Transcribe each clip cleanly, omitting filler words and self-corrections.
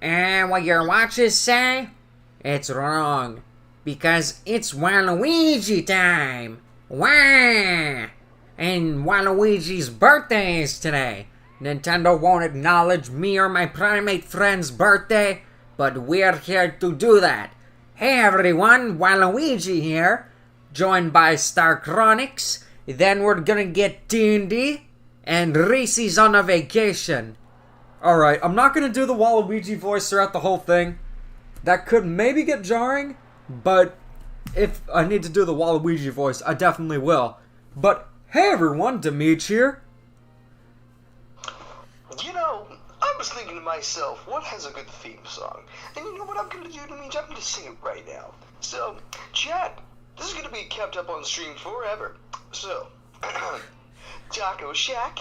And what your watches say? It's wrong. Because it's Waluigi time. Wah! And Waluigi's birthday is today. Nintendo won't acknowledge me or my primate friend's birthday, but we're here to do that. Hey everyone, Waluigi here, joined by Star Chronics. Then we're gonna get D&D, and Reese's on a vacation. Alright, I'm not gonna do the Waluigi voice throughout the whole thing. That could maybe get jarring, but if I need to do the Waluigi voice, I definitely will. But hey everyone, Demetri here. You know, I was thinking to myself, what has a good theme song? And you know what I'm going to do, Demetri? I'm going to sing it right now. So, chat, this is going to be kept up on stream forever. So, Taco Shack,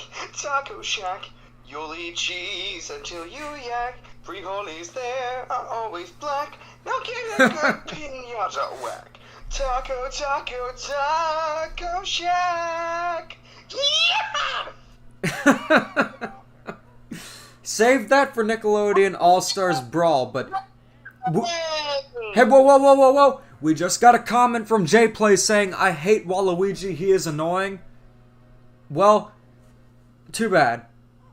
you'll eat cheese until you yak. Frijoles there are always black. Now get a good piñata whack. Taco Shack. Yeah! Save that for Nickelodeon All-Stars Brawl, but... Hey, whoa. We just got a comment from JPlay saying, I hate Waluigi, he is annoying. Well, too bad.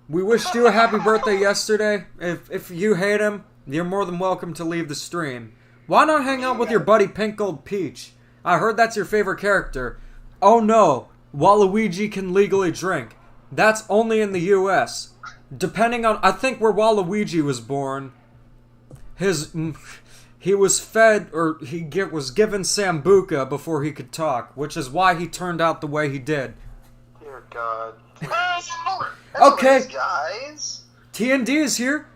We wished you a happy birthday yesterday. If you hate him, you're more than welcome to leave the stream. Why not hang out with your buddy Pink Gold Peach? I heard that's your favorite character. Oh no, Waluigi can legally drink. That's only in the US. Depending on, I think where Waluigi was born, he was fed, or was given Sambuca before he could talk, which is why he turned out the way he did. Dear God. Okay, guys. T&D is here,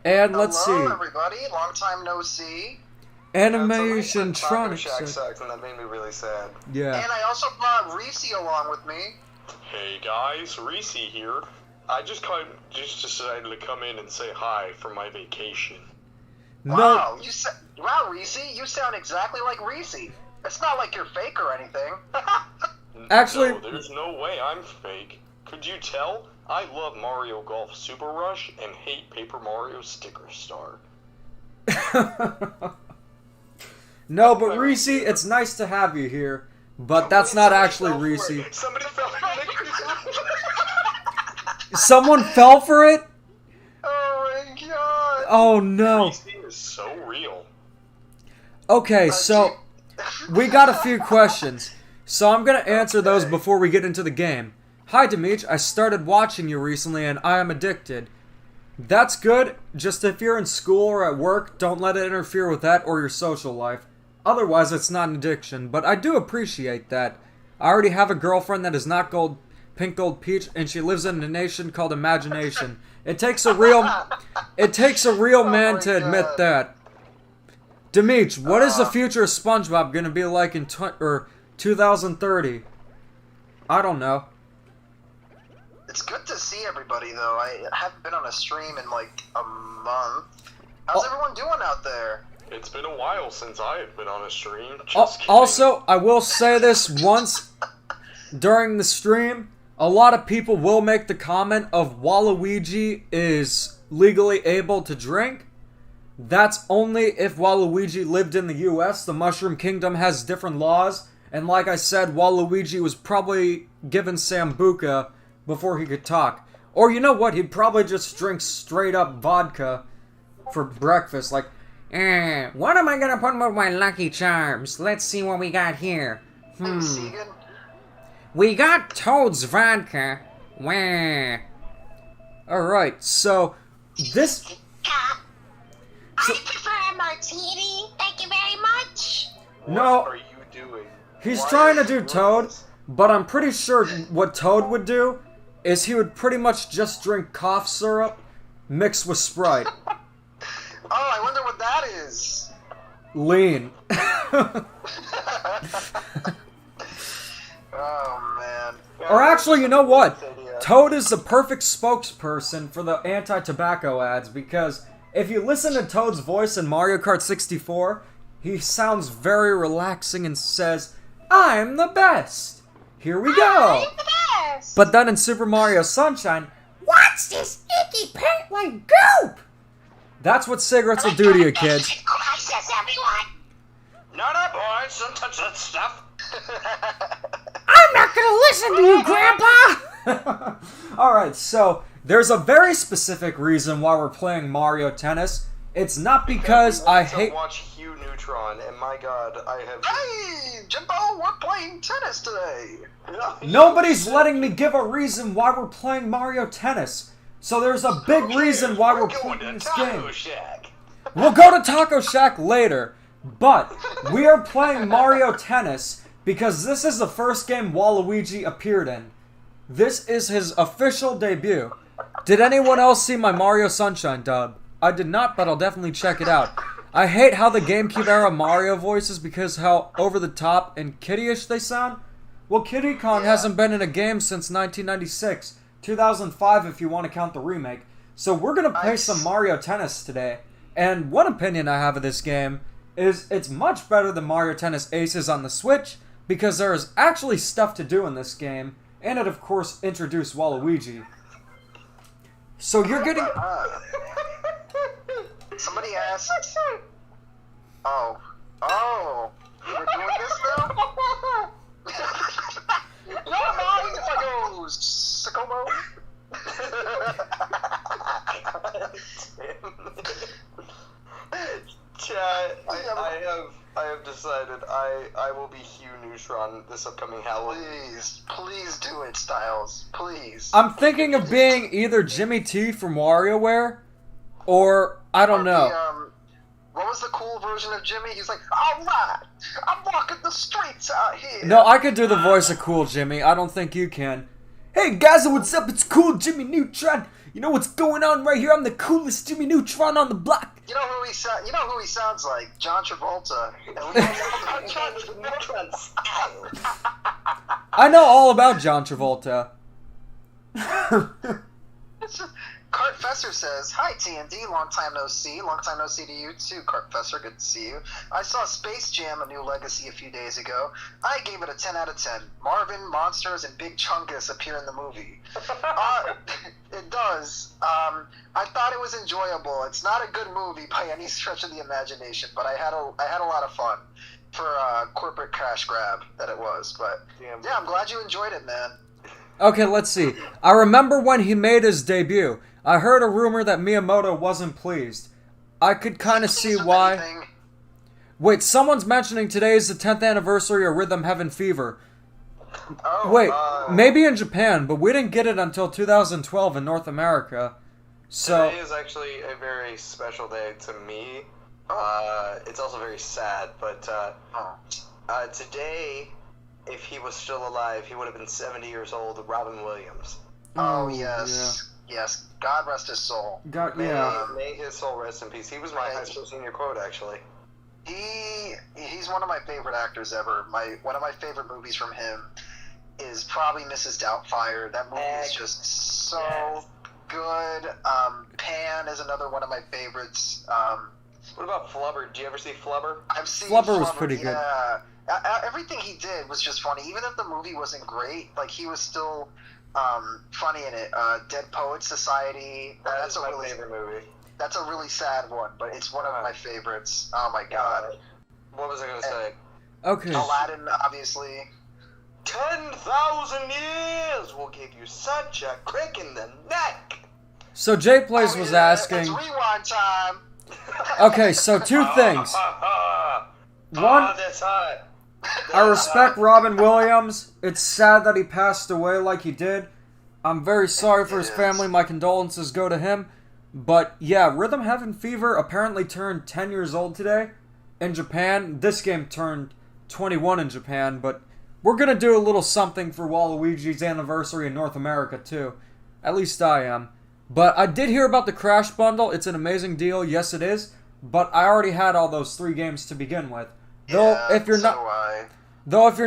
and let's see. Hello, everybody. Long time no see. Animation Taco Tronics. Shack sucks, and that made me really sad. Yeah. And I also brought Reese along with me. Hey guys, Reese here. I just decided to come in and say hi for my vacation. No. Wow, wow, Reese, you sound exactly like Reese. It's not like you're fake or anything. Actually, no, there's no way I'm fake. Could you tell? I love Mario Golf Super Rush and hate Paper Mario Sticker Star. No, but Reese, it's nice to have you here. But that's not actually Reese. Somebody fell for it. Someone fell for it? Oh my God. Oh no. Reese is so real. Okay, so we got a few questions. So I'm gonna answer those before we get into the game. Hi Demetri, I started watching you recently and I am addicted. That's good, just if you're in school or at work, don't let it interfere with that or your social life. Otherwise, it's not an addiction, but I do appreciate that. I already have a girlfriend that is not Pink Gold Peach, and she lives in a nation called Imagination. It takes a real man to admit that. Demetri, what is the future of SpongeBob gonna be like in 2030? I don't know. It's good to see everybody, though. I haven't been on a stream in like a month. How's everyone doing out there? It's been a while since I have been on a stream. Also, I will say this once during the stream. A lot of people will make the comment of Waluigi is legally able to drink. That's only if Waluigi lived in the US. The Mushroom Kingdom has different laws. And like I said, Waluigi was probably given Sambuca before he could talk. Or you know what? He'd probably just drink straight up vodka for breakfast. Like, what am I gonna put with my Lucky Charms? Let's see what we got here. We got Toad's vodka. Wah. Alright, so this... I prefer a martini. Thank you very much. No, What are you doing? he's Why trying to are do you Toad, doing this? but I'm pretty sure what Toad would do is he would pretty much just drink cough syrup mixed with Sprite. Oh, I wonder what that is. Lean. Oh, man. Or actually, you know what? Toad is the perfect spokesperson for the anti-tobacco ads, because if you listen to Toad's voice in Mario Kart 64, he sounds very relaxing and says, I'm the best! Here we go! I'm the best. But then in Super Mario Sunshine, what's this icky paint like goop? That's what cigarettes will do to you, kids. Crisis, everyone. No, boys, don't touch that stuff. I'm not gonna listen to you, Grandpa! Alright, so there's a very specific reason why we're playing Mario Tennis. It's not because I hate... watch Hugh Neutron, and my god, I have... Hey, Jimbo, we're playing tennis today. Nobody's letting me give a reason why we're playing Mario Tennis. So there's a big reason why we're playing this game. Shack. We'll go to Taco Shack later, but we are playing Mario Tennis because this is the first game Waluigi appeared in. This is his official debut. Did anyone else see my Mario Sunshine dub? I did not, but I'll definitely check it out. I hate how the GameCube era Mario voices because how over the top and kiddie-ish they sound. Well, Kiddy Kong hasn't been in a game since 1996, 2005 if you want to count the remake. So we're going to play some Mario Tennis today. And one opinion I have of this game is it's much better than Mario Tennis Aces on the Switch because there is actually stuff to do in this game, and it of course introduced Waluigi. So you're getting... Somebody asked... Oh, we're doing this now? No mind if I go sicko Chat, I have decided I will be Hugh Neutron this upcoming Halloween. Please do it, Styles. Please. I'm thinking of being either Jimmy T from WarioWare, or I don't know. What was the cool version of Jimmy? He's like, alright, I'm walking the streets out here. No, I could do the voice of Cool Jimmy. I don't think you can. Hey guys, what's up? It's Cool Jimmy Neutron. You know what's going on right here? I'm the coolest Jimmy Neutron on the block. You know who he sounds like? John Travolta. I know all about John Travolta. Cart Fesser says, "Hi TND, long time no see to you too, Cart Fesser, good to see you. I saw Space Jam: A New Legacy a few days ago. I gave it a 10 out of 10. Marvin, Monsters, and Big Chungus appear in the movie. It does. I thought it was enjoyable. It's not a good movie by any stretch of the imagination, but I had a lot of fun for a corporate cash grab that it was. But yeah, I'm glad you enjoyed it, man." Okay, let's see. I remember when he made his debut. I heard a rumor that Miyamoto wasn't pleased. I could kind of see why. Anything? Wait, someone's mentioning today is the 10th anniversary of Rhythm Heaven Fever. Oh, Wait, maybe in Japan, but we didn't get it until 2012 in North America. So Today is actually a very special day to me. It's also very sad, but today, if he was still alive, he would have been 70 years old, Robin Williams. Oh, yes. Yes. God rest his soul. God, May his soul rest in peace. He was my high school senior quote, actually. He's one of my favorite actors ever. One of my favorite movies from him is probably Mrs. Doubtfire. That movie is just so good. Pan is another one of my favorites. What about Flubber? Did you ever see Flubber? I've seen Flubber was pretty good. Yeah. Everything he did was just funny. Even if the movie wasn't great, like he was still funny in it. Dead Poets Society. That's a really favorite movie. That's a really sad one, but it's one of my favorites. Oh my god. What was I gonna say? okay. Aladdin, obviously. 10,000 years will give you such a crick in the neck. So Jay Plays was asking. It's rewind time. Okay, so two things. One, That's hot. I respect Robin Williams. It's sad that he passed away like he did. I'm very sorry for his family. My condolences go to him. But yeah, Rhythm Heaven Fever apparently turned 10 years old today in Japan. This game turned 21 in Japan, but we're going to do a little something for Waluigi's anniversary in North America too. At least I am. But I did hear about the Crash Bundle. It's an amazing deal. Yes, it is. But I already had all those 3 games to begin with. Though if you're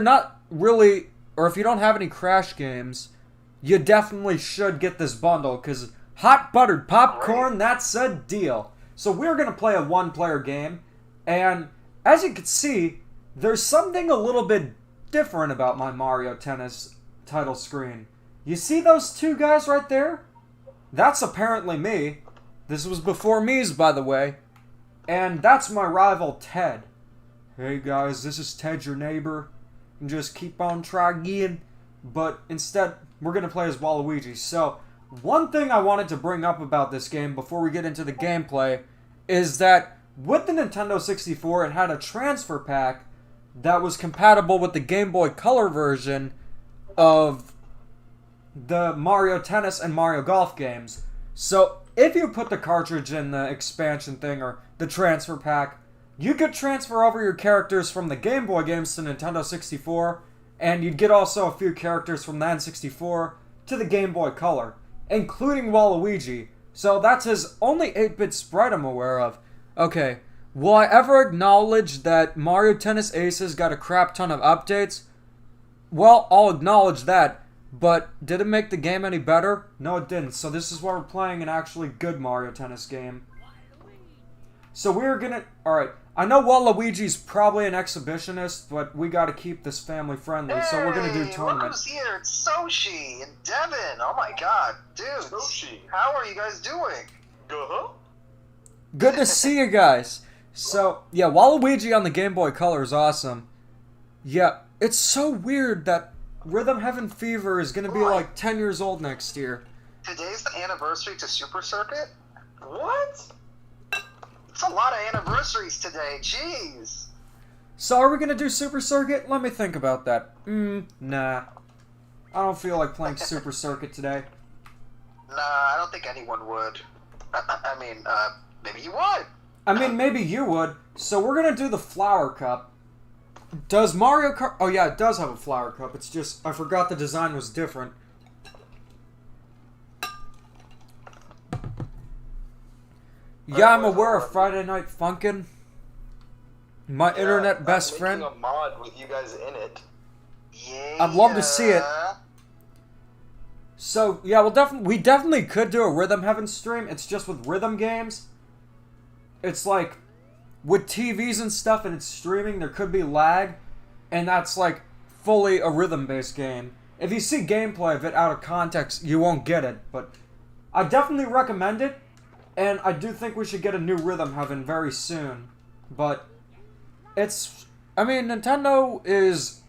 not really, or if you don't have any Crash games, you definitely should get this bundle, because hot buttered popcorn, that's a deal. So we're going to play a 1-player game, and as you can see, there's something a little bit different about my Mario Tennis title screen. You see those 2 guys right there? That's apparently me. This was before me's, by the way. And that's my rival, Ted. Hey guys, this is Ted, your neighbor. And just keep on trying. But instead, we're going to play as Waluigi. So, one thing I wanted to bring up about this game before we get into the gameplay is that with the Nintendo 64, it had a transfer pack that was compatible with the Game Boy Color version of the Mario Tennis and Mario Golf games. So, if you put the cartridge in the expansion thing or the transfer pack, you could transfer over your characters from the Game Boy games to Nintendo 64, and you'd get also a few characters from the N64 to the Game Boy Color, including Waluigi. So that's his only 8-bit sprite I'm aware of. Okay, will I ever acknowledge that Mario Tennis Aces got a crap ton of updates? Well, I'll acknowledge that. But did it make the game any better? No, it didn't. So this is why we're playing an actually good Mario Tennis game. So we're gonna... Alright, I know Waluigi's probably an exhibitionist, but we gotta keep this family friendly, so we're gonna do tournament. Look who's here. It's Soshi and Devin. Oh my god. Dude, Soshi. how are you guys doing? Uh-huh. Good to see you guys. So, yeah, Waluigi on the Game Boy Color is awesome. Yeah, it's so weird that Rhythm Heaven Fever is gonna be like 10 years old next year. Today's the anniversary to Super Circuit? What? It's a lot of anniversaries today, jeez. So are we gonna do Super Circuit? Let me think about that. Nah. I don't feel like playing Super Circuit today. Nah, I don't think anyone would. I mean, maybe you would. I mean, maybe you would. So we're gonna do the Flower Cup. Does Mario Kart... Oh yeah, it does have a Flower Cup. It's just... I forgot the design was different. Yeah, I'm aware of Friday Night Funkin'. My internet best friend. I'm making a mod with you guys in it. Yeah. I'd love to see it. So, yeah, we definitely could do a Rhythm Heaven stream. It's just with rhythm games. It's like... With TVs and stuff and it's streaming, there could be lag, and that's like fully a rhythm-based game. If you see gameplay of it out of context, you won't get it, but I definitely recommend it, and I do think we should get a new Rhythm Heaven very soon. But it's... I mean, Nintendo is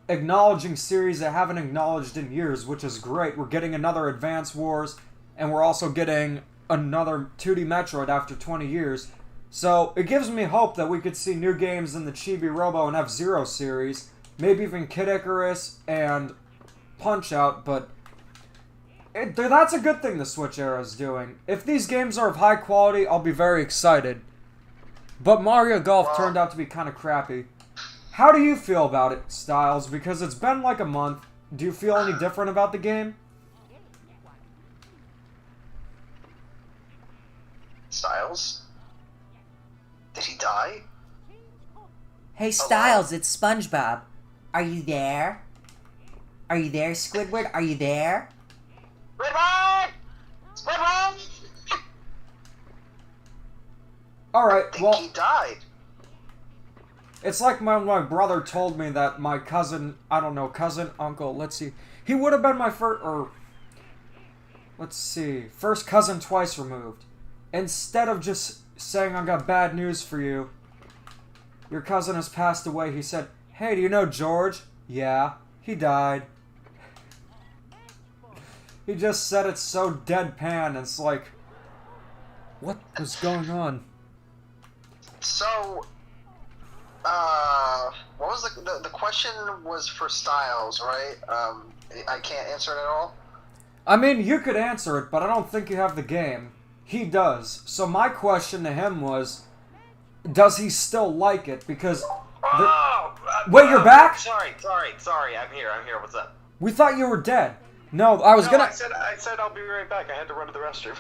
acknowledging series they haven't acknowledged in years, which is great. We're getting another Advance Wars, and we're also getting another 2D Metroid after 20 years. So, it gives me hope that we could see new games in the Chibi Robo and F-Zero series, maybe even Kid Icarus and Punch-Out, but that's a good thing the Switch era is doing. If these games are of high quality, I'll be very excited. But Mario Golf turned out to be kind of crappy. How do you feel about it, Styles? Because it's been like a month. Do you feel any different about the game? Styles? Did he die? Hey Styles, it's SpongeBob. Are you there? Are you there, Squidward? Are you there? Squidward! Squidward! Alright, I think well... he died. It's like my brother told me that my cousin, I don't know, cousin, uncle, let's see. He would have been my first cousin twice removed. Instead of just saying I got bad news for you, your cousin has passed away, he said, hey, do you know George? Yeah, he died. He just said it so deadpan, it's like, what was going on? So, what was the question was for Styles, right? I can't answer it at all? I mean, you could answer it, but I don't think you have the game. He does. So my question to him was, does he still like it? Because... Wait, you're back? Sorry, I'm here, what's up? We thought you were dead. No, I was gonna... I said I'll be right back, I had to run to the restroom.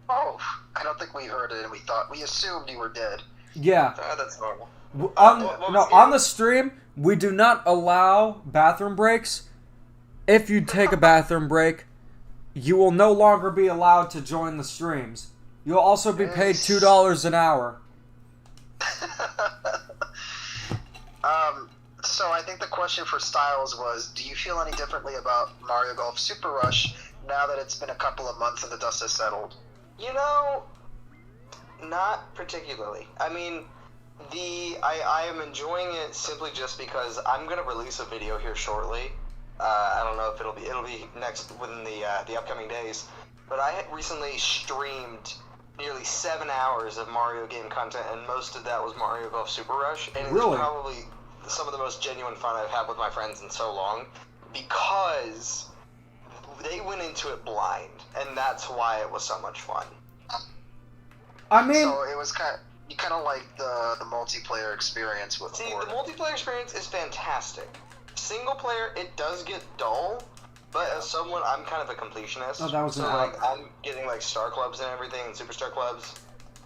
Oh, I don't think we heard it and we assumed you were dead. Yeah. That's normal. On the stream, we do not allow bathroom breaks. If you take a bathroom break, you will no longer be allowed to join the streams. You'll also be paid $2 an hour. So I think the question for Styles was, do you feel any differently about Mario Golf Super Rush now that it's been a couple of months and the dust has settled? You know, not particularly. I mean, I am enjoying it simply just because I'm gonna release a video here shortly. I don't know if it'll be next within the upcoming days, but I had recently streamed nearly 7 hours of Mario game content, and most of that was Mario Golf Super Rush, and it was probably some of the most genuine fun I've had with my friends in so long, because they went into it blind, and that's why it was so much fun. I mean, so it was you kind of like the multiplayer experience with. See, Ford. the multiplayer experience is fantastic. Single player, it does get dull, but as someone, I'm kind of a completionist. Oh, that was so like I'm getting like star clubs and everything, and superstar clubs.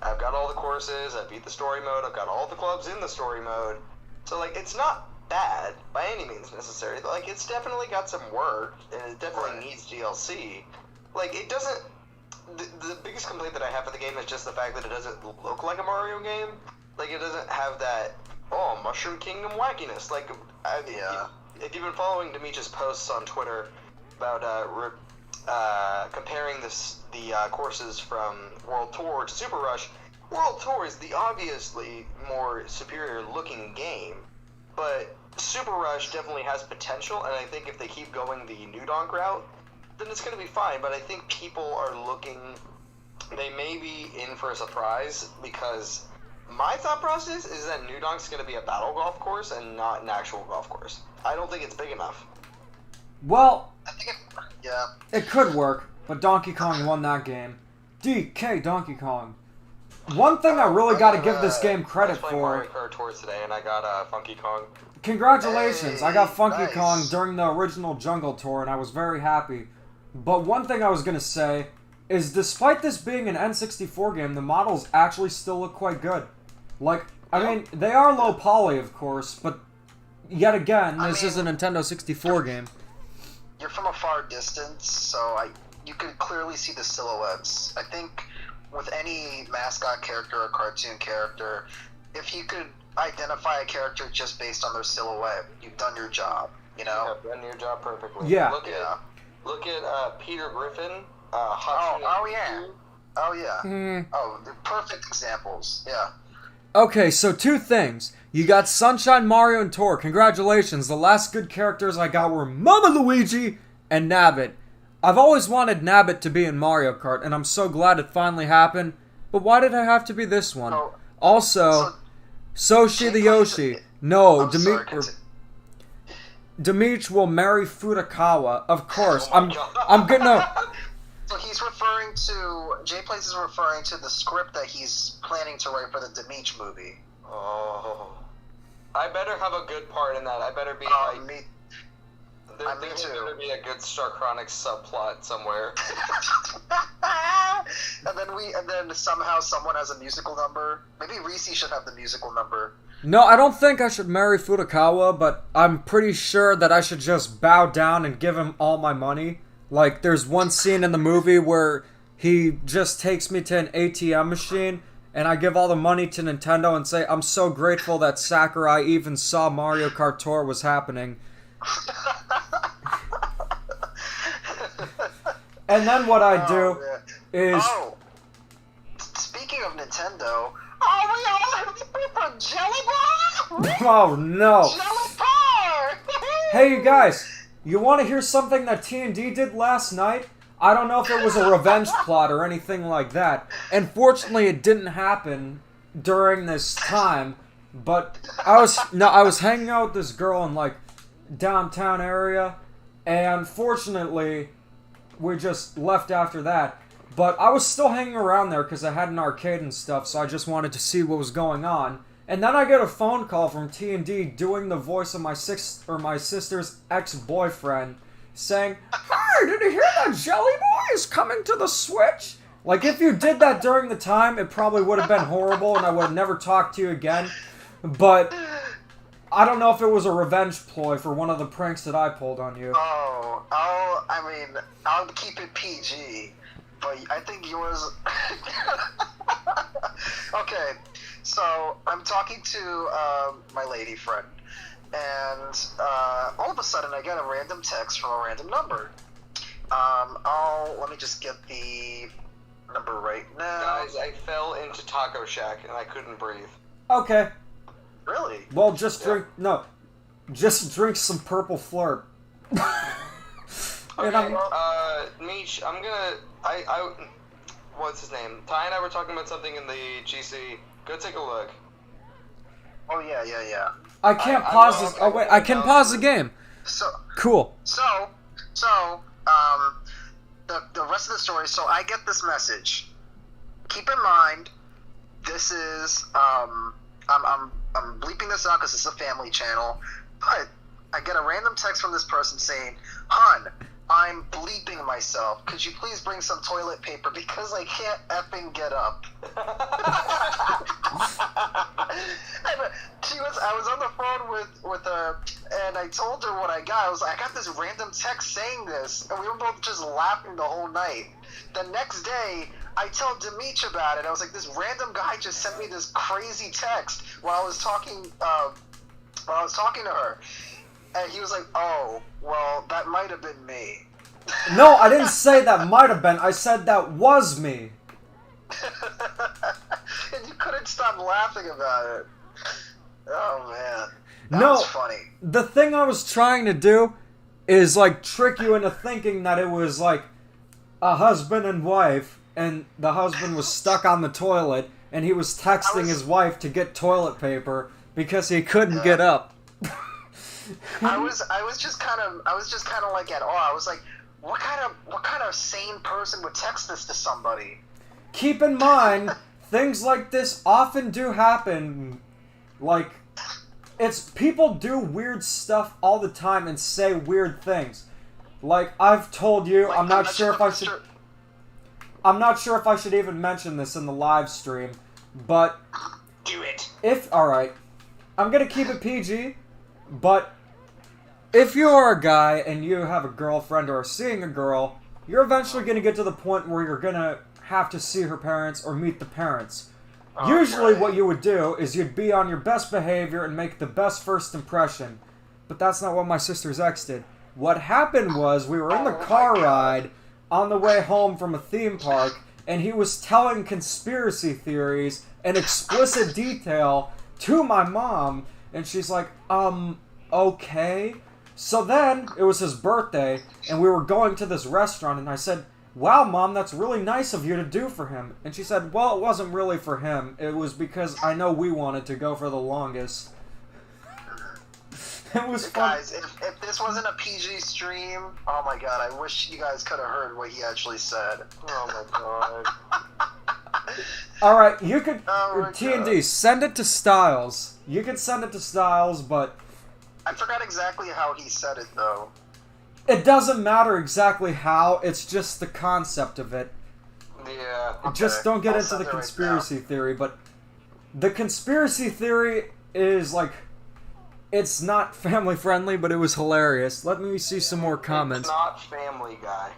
I've got all the courses. I beat the story mode. I've got all the clubs in the story mode. So like, it's not bad by any means necessary. Like, it's definitely got some work, and it definitely needs DLC. Like, it doesn't. The biggest complaint that I have for the game is just the fact that it doesn't look like a Mario game. Like, it doesn't have that, Mushroom Kingdom wackiness. Like, if you've been following Demich's posts on Twitter about comparing the courses from World Tour to Super Rush, World Tour is the obviously more superior looking game, but Super Rush definitely has potential, and I think if they keep going the New Donk route, then it's going to be fine. But I think people are they may be in for a surprise, because my thought process is that New Donk's going to be a battle golf course and not an actual golf course. I don't think it's big enough. well, I think it could work, but Donkey Kong won that game. DK Donkey Kong. One thing I really got to give this game credit I was playing Mario for. Kart Tours today, and I got Funky Kong. Congratulations! I got Funky nice. Kong during the original Jungle Tour, and I was very happy. But one thing I was gonna say is, despite this being an N64 game, the models actually still look quite good. Like, I mean, they are low poly, of course, but yet again, this is a Nintendo 64 game. you're from a far distance, so you can clearly see the silhouettes. I think with any mascot character or cartoon character, if you could identify a character just based on their silhouette, you've done your job. You know? You've done your job perfectly. Yeah. Look at Peter Griffin. Oh yeah. Oh yeah. Hmm. Oh, they're perfect examples. Yeah. Okay, so two things. You got Sunshine, Mario, and Tor. Congratulations. The last good characters I got were Mama Luigi and Nabbit. I've always wanted Nabbit to be in Mario Kart, and I'm so glad it finally happened. But why did it have to be this one? Oh, Also, Soshi the Yoshi. No, I'm sorry, Demich will marry Furakawa. Of course. Oh my God. I'm gonna. So he's referring to J-Place is referring to the script that he's planning to write for the Demich movie. Oh. I better have a good part in that. I better be Me there too. better be a good Star Chronic subplot somewhere. and then somehow someone has a musical number. Maybe Reese should have the musical number. No, I don't think I should marry Furakawa, but I'm pretty sure that I should just bow down and give him all my money. Like, there's one scene in the movie where he just takes me to an ATM machine, and I give all the money to Nintendo and say, I'm so grateful that Sakurai even saw Mario Kart Tour was happening. And then what I do is... Oh, speaking of Nintendo, we all have to pay for Jelly Bar? Oh, no. Jelly Bar! Hey, you guys, you want to hear something that T&D did last night? I don't know if it was a revenge plot or anything like that. And fortunately, it didn't happen during this time. But I was hanging out with this girl in, like, downtown area, and fortunately, we just left after that. But I was still hanging around there because I had an arcade and stuff, so I just wanted to see what was going on. And then I get a phone call from T&D doing the voice of my sister's ex-boyfriend, saying, "Hey, did you hear that Jelly Boy is coming to the Switch?" Like, if you did that during the time, it probably would have been horrible, and I would have never talked to you again. But I don't know if it was a revenge ploy for one of the pranks that I pulled on you. I'll keep it PG, but I think yours... Okay, so I'm talking to my lady friend, and all of a sudden I get a random text from a random number. Let me just get the number right now. Guys, I fell into Taco Shack and I couldn't breathe. Okay. Really? Well, just drink. No. Just drink some purple flurp. Okay, And Meech, I'm gonna. What's his name? Ty and I were talking about something in the GC. Go take a look. Oh yeah. I can't I pause know, this. Oh wait, I can know. pause the game. So Cool. the rest of the story. So I get this message. Keep in mind, this is I'm bleeping this out because it's a family channel, but I get a random text from this person saying, "Hun, I'm bleeping myself. Could you please bring some toilet paper because I can't effing get up." I was on the phone with her, and I told her what I got. I got this random text saying this, and we were both just laughing the whole night. The next day, I tell Demetch about it. I was like, this random guy just sent me this crazy text while I was talking to her. And he was like, "Oh, well, that might have been me." No, I didn't say that might have been. I said that was me. And you couldn't stop laughing about it. Oh, man. That No. was funny. The thing I was trying to do is, like, trick you into thinking that it was, like, a husband and wife, and the husband was stuck on the toilet, and he was texting his wife to get toilet paper because he couldn't get up. I was just kind of like at awe. I was like, what kind of sane person would text this to somebody? Keep in mind, things like this often do happen. Like, it's people do weird stuff all the time and say weird things. Like, I've told you, Like, I'm not sure if I should even mention this in the live stream, but Do it. alright, I'm gonna keep it PG, but if you're a guy and you have a girlfriend or are seeing a girl, you're eventually gonna get to the point where you're gonna have to see her parents or meet the parents. Usually what you would do is you'd be on your best behavior and make the best first impression. But that's not what my sister's ex did. What happened was we were in the car ride on the way home from a theme park, and he was telling conspiracy theories in explicit detail to my mom, and she's like, okay. So then, it was his birthday, and we were going to this restaurant, and I said, "Wow, Mom, that's really nice of you to do for him." And she said, "Well, it wasn't really for him. It was because I know we wanted to go for the longest." It was fun. Guys, if this wasn't a PG stream, oh my god, I wish you guys could have heard what he actually said. Oh my god. Alright, you could... Oh my TND, send it to Styles. You could send it to Styles, but... I forgot exactly how he said it, though. It doesn't matter exactly how, it's just the concept of it. Yeah. Just don't get I'll into send the it right conspiracy theory, but... The conspiracy theory is, like... It's not family friendly, but it was hilarious. Let me see some more comments. It's not Family Guy.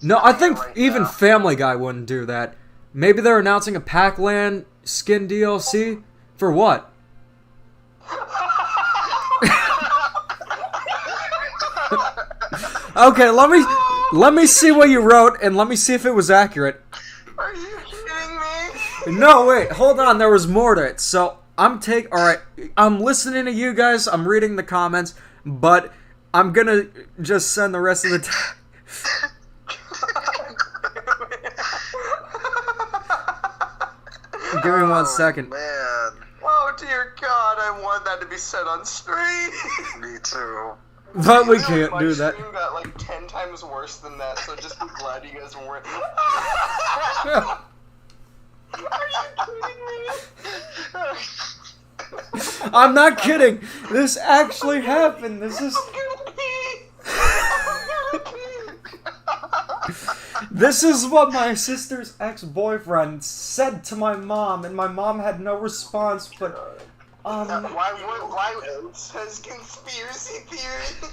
No, I think right even now. Family Guy wouldn't do that. Maybe they're announcing a Pac-Land skin DLC? For what? Okay, let me see what you wrote, and let me see if it was accurate. Are you kidding me? No, wait, hold on, there was more to it. So, alright, I'm listening to you guys, I'm reading the comments, but I'm gonna just send the rest of the time. Give me 1 second. Man, Oh dear God, I want that to be said on stream. me too. But we You know, can't my do that. stream got like 10 times worse than that, so just be glad you guys weren't. Are you kidding me? I'm not kidding. This actually happened. This is I'm gonna pee. I'm gonna pee. this is what my sister's ex-boyfriend said to my mom, and my mom had no response. But Why It says conspiracy theory.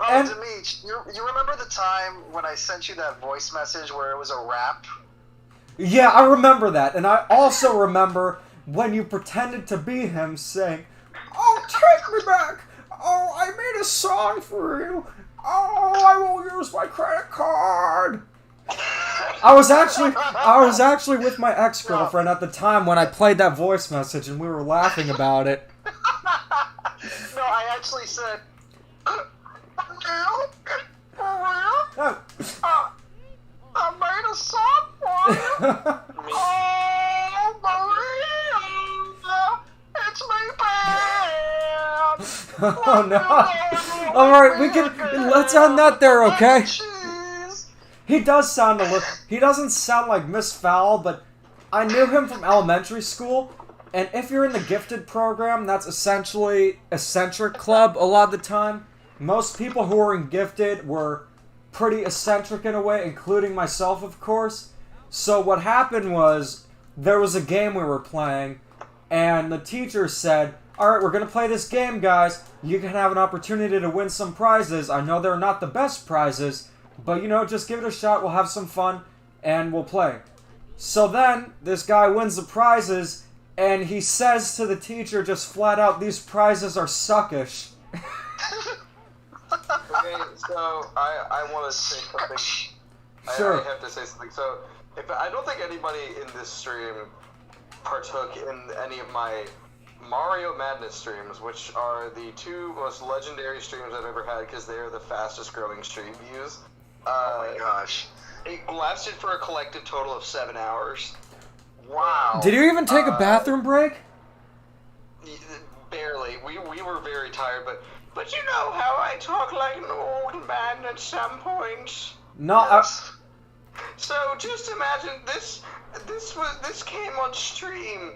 Oh, And- Demetch, you remember the time when I sent you that voice message where it was a rap? yeah, I remember that, and I also remember when you pretended to be him, saying, "Oh, take me back! Oh, I made a song for you! Oh, I won't use my credit card. I was actually with my ex-girlfriend at the time when I played that voice message, and we were laughing about it. No, I actually said, "For real? For real? Oh. I made a song for you. Oh, Maria, it's me, Pam. Oh no! All right, let's end that there, okay? He doesn't sound like Miss Fowl, but I knew him from elementary school, and if you're in the gifted program, that's essentially eccentric club a lot of the time. Most people who were in gifted were pretty eccentric in a way, including myself, of course. So what happened was, there was a game we were playing, and the teacher said, alright, we're going to play this game, guys. You can have an opportunity to win some prizes. I know they're not the best prizes, but, just give it a shot, we'll have some fun, and we'll play. So then, this guy wins the prizes, and he says to the teacher just flat out, these prizes are suckish. Okay, so I want to say something. Sure. I have to say something. So, I don't think anybody in this stream partook in any of my Mario Madness streams, which are the two most legendary streams I've ever had because they are the fastest growing stream views. Oh my gosh. It lasted for a collective total of 7 hours. Wow. Did you even take a bathroom break? Barely. We were very tired, but you know how I talk like an old man at some point. No, So just imagine this came on stream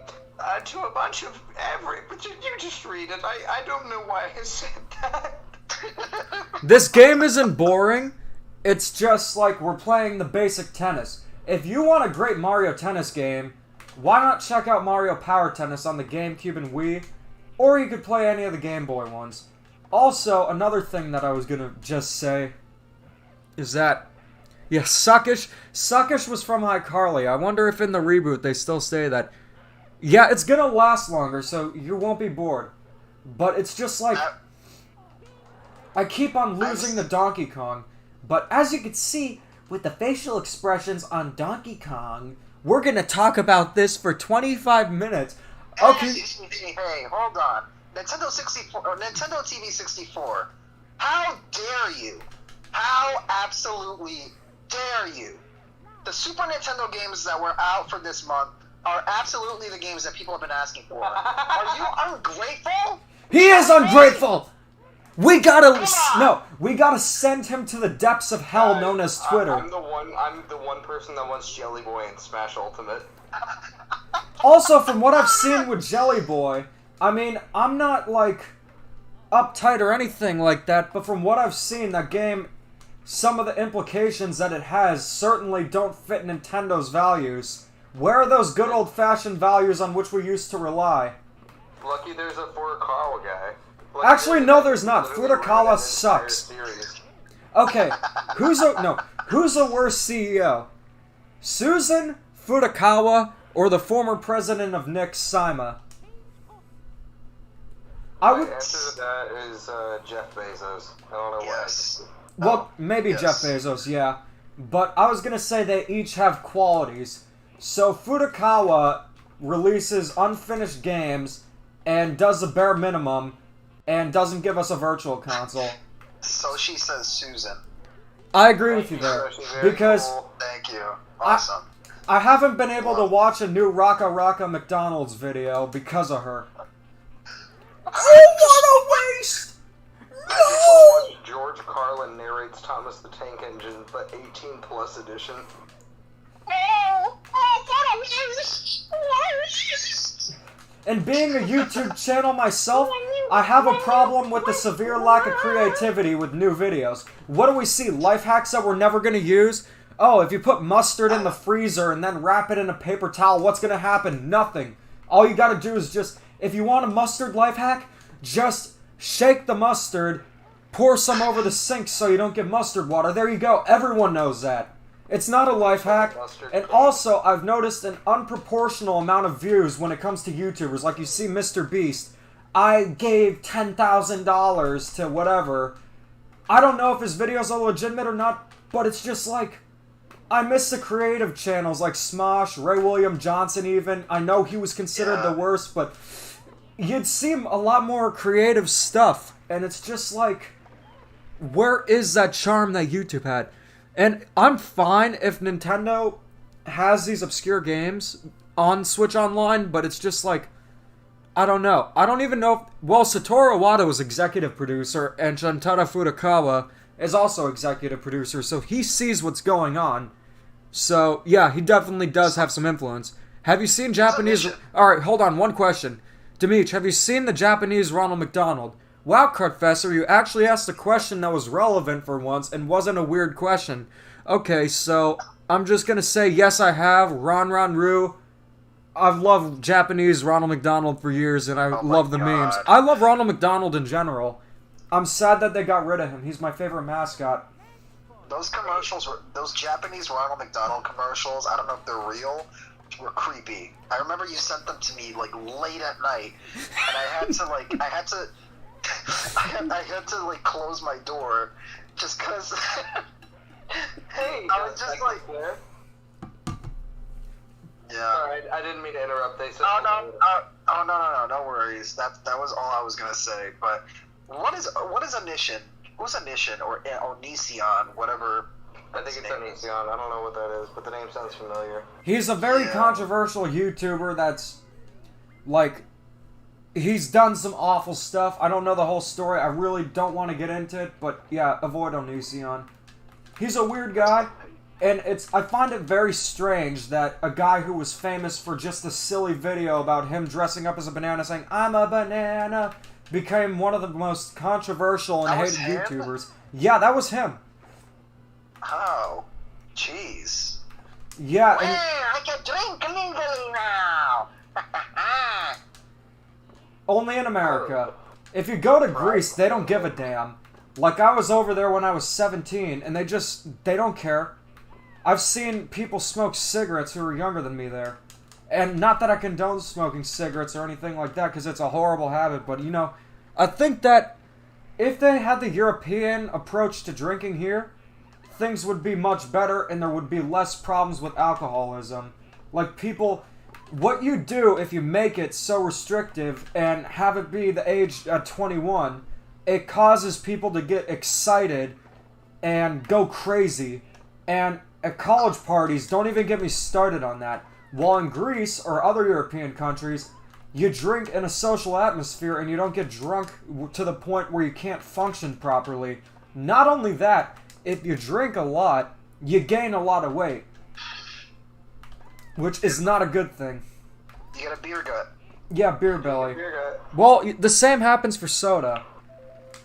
to a bunch of but you just read it. I don't know why I said that. This game isn't boring. It's just like we're playing the basic tennis. If you want a great Mario Tennis game, why not check out Mario Power Tennis on the GameCube and Wii? Or you could play any of the Game Boy ones. Also, another thing that I was gonna just say is that, yeah, Suckish. Suckish was from iCarly. I wonder if in the reboot they still say that. Yeah, it's gonna last longer, so you won't be bored. But it's just like, I keep on losing the Donkey Kong. But as you can see, with the facial expressions on Donkey Kong, we're gonna talk about this for 25 minutes. Okay. Hey, hold on. Nintendo 64 or Nintendo TV 64. How dare you? How absolutely dare you? The Super Nintendo games that were out for this month are absolutely the games that people have been asking for. Are you ungrateful? He is ungrateful! We gotta send him to the depths of hell known as Twitter. I'm the one person that wants Jelly Boy in Smash Ultimate. Also, from what I've seen with Jelly Boy, I mean, I'm not, like, uptight or anything like that, but from what I've seen, that game, some of the implications that it has certainly don't fit Nintendo's values. Where are those good old-fashioned values on which we used to rely? Lucky there's a Furukawa guy. Actually, no, there's not. Furukawa sucks. Okay, who's a worse CEO? Susan, Furukawa, or the former president of Nick, Saima? The answer to that is Jeff Bezos. I don't know why. Well, maybe yes. Jeff Bezos, yeah. But I was gonna say they each have qualities. So Furukawa releases unfinished games and does the bare minimum and doesn't give us a virtual console. So she says Susan. I agree with you there. Because cool. Thank you. Awesome. I haven't been able to watch a new Raka Raka McDonald's video because of her. Oh, what a waste! No! George Carlin narrates Thomas the Tank Engine, but 18 plus edition. And being a YouTube channel myself, I have a problem with the severe lack of creativity with new videos. What do we see? Life hacks that we're never going to use? Oh, if you put mustard in the freezer and then wrap it in a paper towel, what's going to happen? Nothing. All you got to do is just, if you want a mustard life hack, just shake the mustard, pour some over the sink so you don't get mustard water. There you go. Everyone knows that. It's not a life hack. And also, I've noticed an unproportional amount of views when it comes to YouTubers. Like you see Mr. Beast. I gave $10,000 to whatever. I don't know if his videos are legitimate or not, but it's just like, I miss the creative channels like Smosh, Ray William Johnson even. I know he was considered the worst, but you'd see a lot more creative stuff. And it's just like, where is that charm that YouTube had? And I'm fine if Nintendo has these obscure games on Switch Online, but it's just like, I don't know. I don't even know if... Well, Satoru Iwata was executive producer, and Shantara Furukawa is also executive producer, so he sees what's going on. So, yeah, he definitely does have some influence. Have you seen Japanese... Alright, hold on, one question. Demeech, have you seen the Japanese Ronald McDonald? Wow, Crudfessor, you actually asked a question that was relevant for once and wasn't a weird question. Okay, so I'm just gonna say yes, I have. Ron Roo. I've loved Japanese Ronald McDonald for years, and I love the memes. I love Ronald McDonald in general. I'm sad that they got rid of him. He's my favorite mascot. Those commercials those Japanese Ronald McDonald commercials, I don't know if they're real, were creepy. I remember you sent them to me like late at night, and I had to like close my door just cause Hey, I was just like, yeah. Sorry, I didn't mean to interrupt. They said. No worries. That was all I was gonna say. But what is Onision? Who's Onision or Onision? Whatever. I think it's Onision. I don't know what that is, but the name sounds familiar. He's a very controversial YouTuber that's, like, he's done some awful stuff. I don't know the whole story. I really don't want to get into it, but yeah, avoid Onision. He's a weird guy. And I find it very strange that a guy who was famous for just a silly video about him dressing up as a banana saying, "I'm a banana," became one of the most controversial and hated YouTubers. Yeah, that was him. Oh, jeez. Yeah. Well, I can drink legally now. Only in America. If you go to Greece, they don't give a damn. Like, I was over there when I was 17, and they don't care. I've seen people smoke cigarettes who are younger than me there. And not that I condone smoking cigarettes or anything like that, because it's a horrible habit, but, you know, I think that if they had the European approach to drinking here, things would be much better and there would be less problems with alcoholism. Like, people... What you do if you make it so restrictive and have it be the age at 21, it causes people to get excited and go crazy. And at college parties, don't even get me started on that. While in Greece or other European countries, you drink in a social atmosphere and you don't get drunk to the point where you can't function properly. Not only that, if you drink a lot, you gain a lot of weight. Which is not a good thing. You get a beer gut. Yeah, beer belly. Beer gut. Well, the same happens for soda.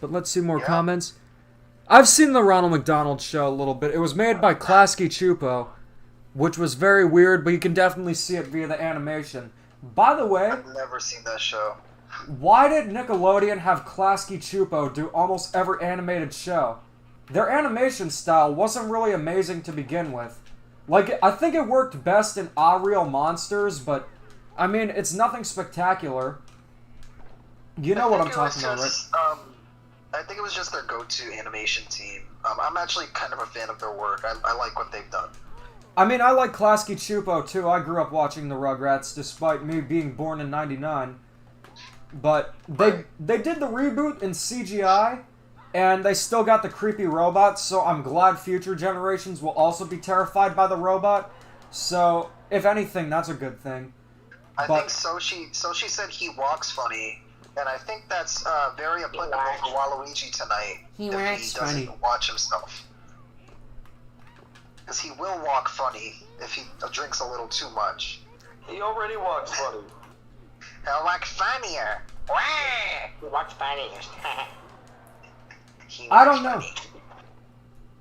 But let's see more comments. I've seen the Ronald McDonald Show a little bit. It was made by Klasky Chupo, which was very weird, but you can definitely see it via the animation. By the way, I've never seen that show. why did Nickelodeon have Klasky Chupo do almost every animated show? Their animation style wasn't really amazing to begin with. Like, I think it worked best in Ah Real Monsters, but, I mean, it's nothing spectacular. You know what I'm talking about, right? I think it was just their go-to animation team. I'm actually kind of a fan of their work. I like what they've done. I mean, I like Klasky Chupo, too. I grew up watching the Rugrats, despite me being born in '99. But they did the reboot in CGI, and they still got the creepy robot, so I'm glad future generations will also be terrified by the robot. So, if anything, that's a good thing. I think Soshi said he walks funny, and I think that's very applicable for Waluigi tonight. He if walks he doesn't funny. watch himself. Because he will walk funny if he drinks a little too much. He already walks funny. He'll walk funnier. Wah! He walks funnier. He I walks don't know. funny.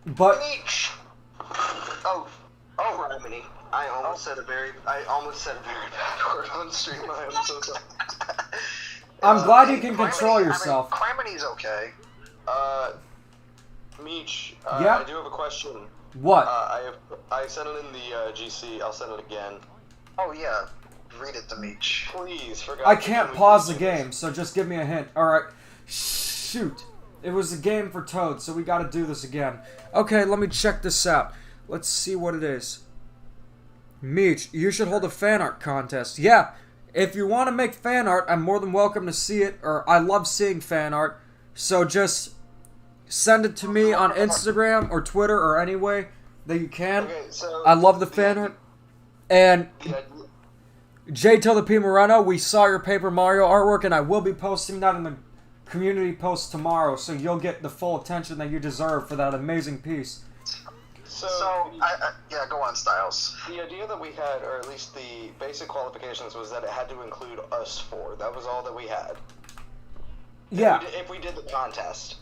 But, Oh, Remedy. I almost said a very bad word on stream. I am so sorry. I'm glad you can control yourself. Crimeny's okay. Meech, Yeah? I do have a question. What? I sent it in the GC. I'll send it again. Oh yeah, read it to Meech. Please, for God's I sake, can't can we pause the please do this? game, so just give me a hint. Alright. Shoot. It was a game for Toad, so we gotta do this again. Okay, let me check this out. Let's see what it is. Meech, you should hold a fan art contest. Yeah, if you want to make fan art, I'm more than welcome to see it, or I love seeing fan art. So just send it to me on Instagram or Twitter or any way that you can. Okay, so I love the fan art. And J. Tilda P. Moreno, we saw your Paper Mario artwork, and I will be posting that in the community post tomorrow, so you'll get the full attention that you deserve for that amazing piece. So, yeah, go on, Styles. The idea that we had, or at least the basic qualifications, was that it had to include us four. That was all that we had. Yeah. If we did the contest.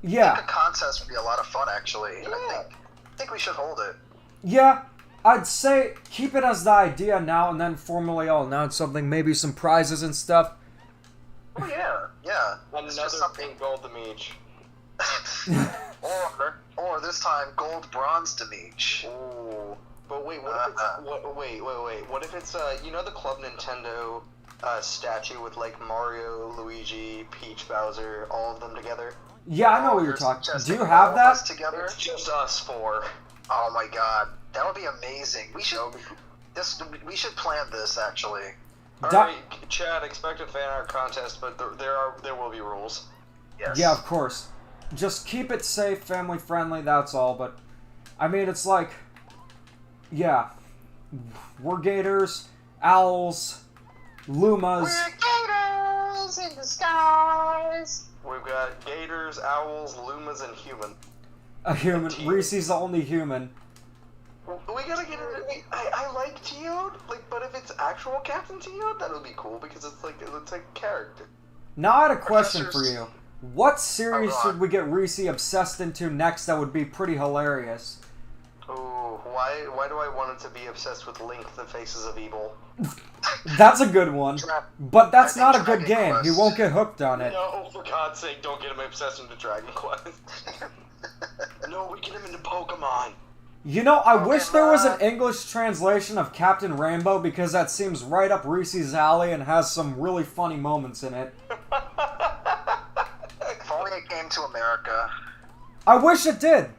I Yeah. think a contest would be a lot of fun, actually. And Yeah. I think we should hold it. Yeah. I'd say keep it as the idea now, and then formally I'll announce something, maybe some prizes and stuff. Oh, yeah. Yeah. It's Another just something. pink gold to Meech. Or this time, gold bronze to Meech. Ooh. But wait, what if it's wait. What if it's you know the Club Nintendo statue with like Mario, Luigi, Peach, Bowser, all of them together? Yeah, I know what you're Just- talking. just Do you all have of that? us together? It's just us four. Oh my god, that would be amazing. We should plan this actually. Alright, Chad, expect a fan art contest, but there will be rules. Yes. Yeah, of course. Just keep it safe, family friendly, that's all, but I mean, it's like, yeah, we're gators, owls, lumas. We're gators in the skies. We've got gators, owls, lumas, and human. A human. Reese's the only human. We gotta get it. I like Geode, but if it's actual Captain Geode, that'll be cool because it's like a character. Now I had a question for Professors- you. What series go on. should we get Reese obsessed into next that would be pretty hilarious? Ooh, why do I want it to be obsessed with Link, the Faces of Evil? That's a good one. But that's I not a think good Dragon game. He Quest. won't get hooked on it. No, for God's sake, don't get him obsessed into Dragon Quest. No, we get him into Pokemon. You know, I wish there was an Pokemon. English translation of Captain Rainbow because that seems right up Reese's alley and has some really funny moments in it. If only it came to America. I wish it did.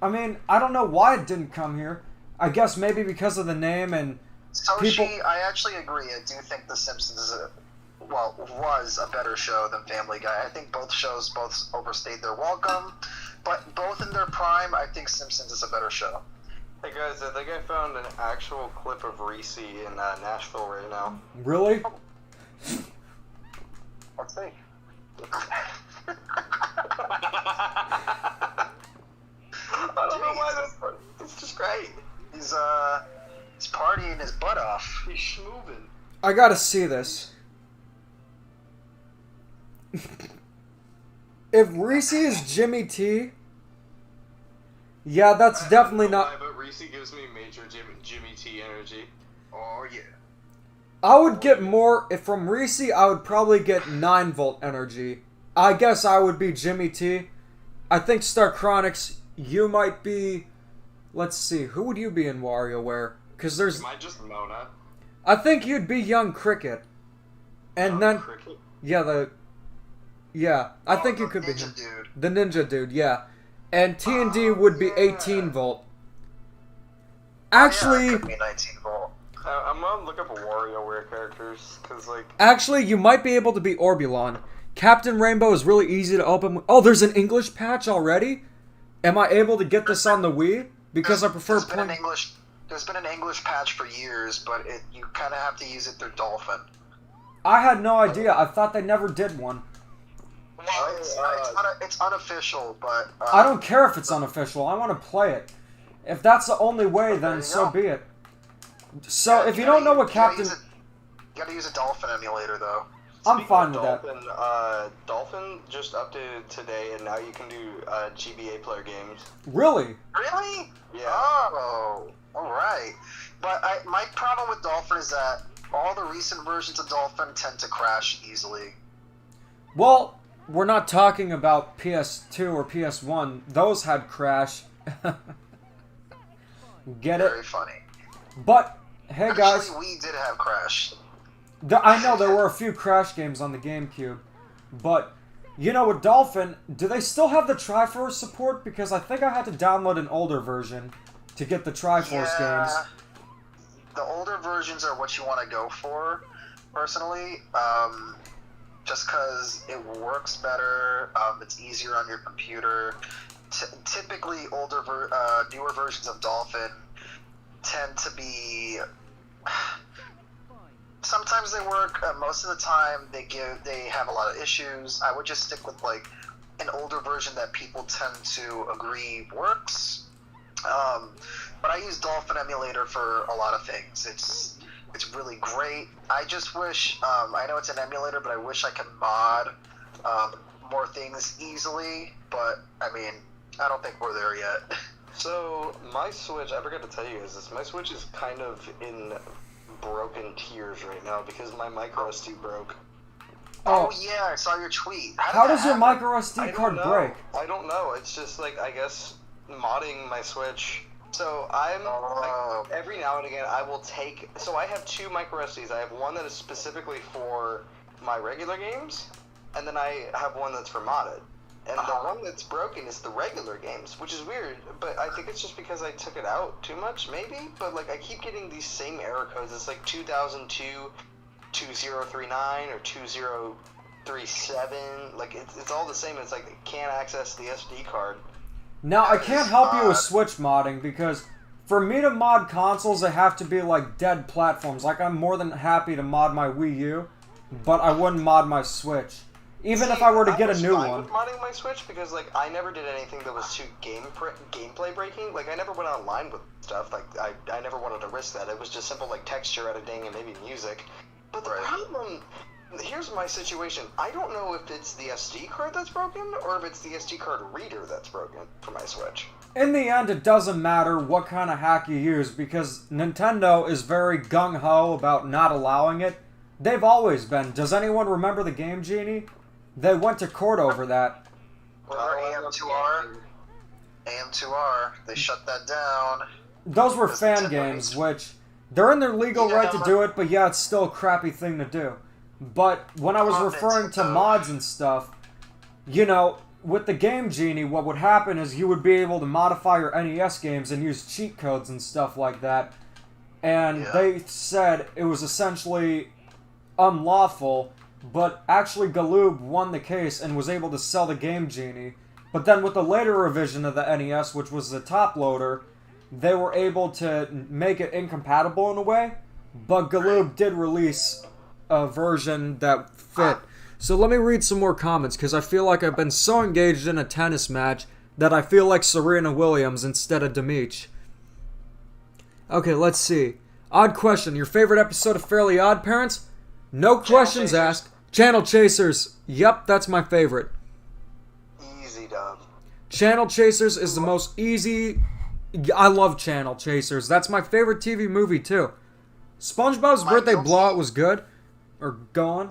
I mean, I don't know why it didn't come here. I guess maybe because of the name and Toshi, people. I actually agree. I do think The Simpsons was a better show than Family Guy. I think both shows overstayed their welcome, but both in their prime, I think Simpsons is a better show. Hey guys, I think I found an actual clip of Reese in Nashville right now. Really? Let's see. I don't know why it's just great. He's partying his butt off. He's schmoovin'. I gotta see this. If Reese is Jimmy T, yeah, that's definitely not. Why, but Reese gives me major Jimmy T energy. Oh yeah. I would get more if from Reese. I would probably get 9-volt energy. I guess I would be Jimmy T. I think Star Chronics, you might be. Let's see, who would you be in WarioWare? Because there's. Am I just Mona? I think you'd be Young Cricket, and then Cricket? yeah, I think you the could be ninja him. dude. The Ninja Dude, yeah, and T&D would be 18-volt. Actually. Yeah, it could be 19 volt. I'm gonna look up WarioWare characters, because, like... Actually, you might be able to be Orbulon. Captain Rainbow is really easy to open. Oh, there's an English patch already? Am I able to get this on the Wii? Because I prefer playing... There's been an English patch for years, but you kind of have to use it through Dolphin. I had no idea. I thought they never did one. Well, it's unofficial, but... I don't care if it's unofficial. I want to play it. If that's the only way, then you so go. be it. So, if you don't know what Captain... You gotta use a Dolphin emulator, though. I'm Speaking fine of with that. Dolphin, Dolphin just updated today, and now you can do GBA player games. Really? Really? Yeah. Oh, alright. But my problem with Dolphin is that all the recent versions of Dolphin tend to crash easily. Well, we're not talking about PS2 or PS1. Those had crash. Get it? Very funny. But, hey guys, Actually, we did have crash. I know there were a few crash games on the GameCube, but You know, with Dolphin, do they still have the Triforce support? Because I think I had to download an older version to get the Triforce games. The older versions are what you want to go for, personally. Just because it works better, it's easier on your computer. Typically, newer versions of Dolphin tend to be. Sometimes they work. Most of the time, they have a lot of issues. I would just stick with like an older version that people tend to agree works. But I use Dolphin Emulator for a lot of things. It's really great. I just wish, I know it's an emulator, but I wish I could mod more things easily. But I mean, I don't think we're there yet. So my Switch, I forgot to tell you guys this. My Switch is kind of in broken tears right now because my micro SD broke. Oh yeah, I saw your tweet. How does your happen? micro SD card break? I don't know. It's just like, I guess, modding my Switch. So I'm like, every now and again I will take. So I have two micro SDs. I have one that is specifically for my regular games, and then I have one that's for modded. And the one that's broken is the regular games, which is weird. But I think it's just because I took it out too much, maybe. But like I keep getting these same error codes. It's like 2002, 2039, or 2037. Like it's all the same. It's like it can't access the SD card. Now, I can't help you with Switch modding, because for me to mod consoles, they have to be like dead platforms. Like, I'm more than happy to mod my Wii U, but I wouldn't mod my Switch. Even if I were to get a new one. I was fine with modding my Switch, because like I never did anything that was too gameplay breaking. Like, I never went online with stuff. Like, I never wanted to risk that. It was just simple like texture editing and maybe music. But the problem... Here's my situation. I don't know if it's the SD card that's broken or if it's the SD card reader that's broken for my Switch. In the end, it doesn't matter what kind of hack you use, because Nintendo is very gung-ho about not allowing it. They've always been. Does anyone remember the Game Genie? They went to court over that. AM2R. AM2R. They shut that down. Those were fan games, which they're in their legal right to do it, but yeah, it's still a crappy thing to do. But when I was referring to mods and stuff, you know, with the Game Genie, what would happen is you would be able to modify your NES games and use cheat codes and stuff like that. And they said it was essentially unlawful, but actually Galoob won the case and was able to sell the Game Genie. But then with the later revision of the NES, which was the top loader, they were able to make it incompatible in a way, but Galoob did release a version that fit. So let me read some more comments, because I feel like I've been so engaged in a tennis match that I feel like Serena Williams instead of Demich. Okay, let's see. Odd question. Your favorite episode of Fairly Odd Parents? No questions asked. Channel Chasers. Yep, that's my favorite. Easy dub. Channel Chasers is the most easy... I love Channel Chasers. That's my favorite TV movie, too. SpongeBob's Birthday Blowout was good. Or gone.